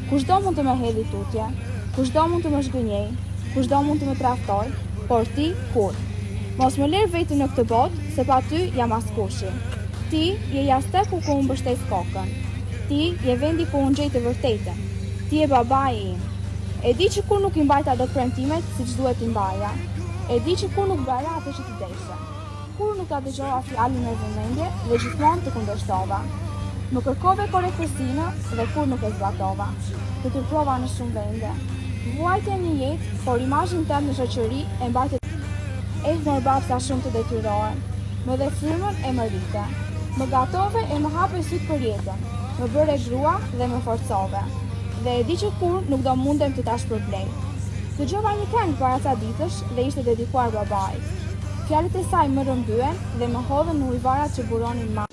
Kushdo mund të më hedhi tutje, kushdo mund të më zhgënjej, kushdo mund të më traftoj, por ti kur. Mos më lër veti në këtë botë, se pa ty jam askushi. Ti je jasteku ku unë mbështet kokën. Ti je vendi ku unë gjej të vërtetën. Ti je babai im. E di që kur nuk i mbajta dot premtimet siç duhet i mbaja. E di që kur nuk bëra atë që të desha. Kur nuk ta dëgjova fjalën me vëmendje dhe gjithmonë të kundërshtova. Më kërkove korrektësinë dhe kur nuk e zbatova. Të turprova në shumë vende. Vuajtja një jetë, por imazhin tënd në shoqëri e mbajtë. Më babsa shumë të detyrohen. Më dhe frymën e më rrite. Më gatove e më hape sytë për jetën. Më bëre grua dhe më forcove. Dhe e di që kur nuk do mundem të ta shpërblej. Dëgjova një këngë para ca ditësh dhe ishte dedikuar babait. Fjalët e saj më rrëmbyen dhe më hodhën në ujvarat që buronin ma.